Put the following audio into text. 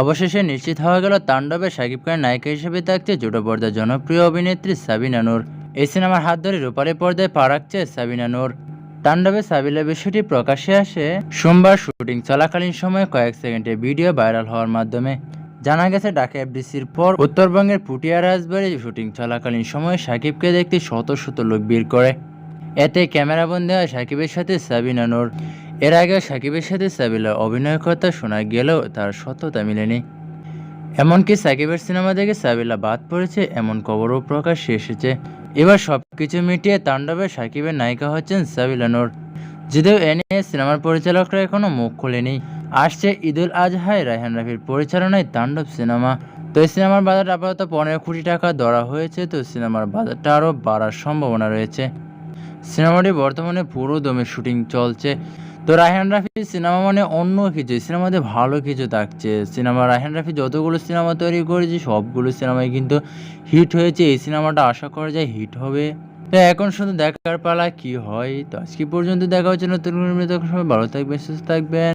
অবশেষে নিশ্চিত হওয়া গেল তাণ্ডবে শাকিব খানের নায়িকা হিসেবে থাকছে ছোট পর্দার জনপ্রিয় অভিনেত্রী সাবিনা নূর। এই সিনেমার হাত ধরে রূপালী পর্দায় পা রাখছে সাবিনা নূর। তাণ্ডবে সাবিলা বিষয়টি প্রকাশ্যে আসে সোমবার শুটিং চলাকালীন সময়ে কয়েক সেকেন্ডের ভিডিও ভাইরাল হওয়ার মাধ্যমে। জানা গেছে ঢাকা এফডিসির পর উত্তরবঙ্গের পুটিয়া রাজবাড়ি শুটিং চলাকালীন সময়ে শাকিবকে দেখতে শত শত লোক ভিড় করে। এতে ক্যামেরাবন্দি হয় শাকিবের সাথে সাবিনা নূর। এর আগে শাকিবের সাথে সাবিলার অভিনয়ের কথা শোনা গেলেও তার সত্যতা মেলেনি। এমনকি সাকিবের সিনেমা দেখে সাবিলা বাদ পড়েছে এমন খবরও প্রকাশ্যে এসেছে। এবার সবকিছু মিটিয়ে তাণ্ডবে সাকিবের নায়িকা হচ্ছেন সাবিলা নূর। যদিও এ নিয়ে সিনেমার পরিচালকরা এখনো মুখ খোলেনি। আসছে ঈদুল আজহায় রায়হান রাফির পরিচালনায় তাণ্ডব সিনেমা। তো এই সিনেমার বাজেট আপাতত 15 কোটি টাকা ধরা হয়েছে। তো সিনেমার বাজেটটা আরও বাড়ার সম্ভাবনা রয়েছে। সিনেমাটি বর্তমানে পুরো দমে শুটিং চলছে। তো রায়হান রাফির সিনেমা মানে অন্য কিছু, সিনেমাতে ভালো কিছু থাকছে। রায়হান রাফি যতগুলো সিনেমা তৈরি করেছে সবগুলো সিনেমাই কিন্তু হিট হয়েছে। এই সিনেমাটা আশা করা যায় হিট হবে। তো এখন শুধু দেখার পালা কি হয়। তো আজকে পর্যন্ত দেখা হচ্ছে নতুন কোনো ভিডিওতে। ভালো থাকবেন, সুস্থ থাকবেন।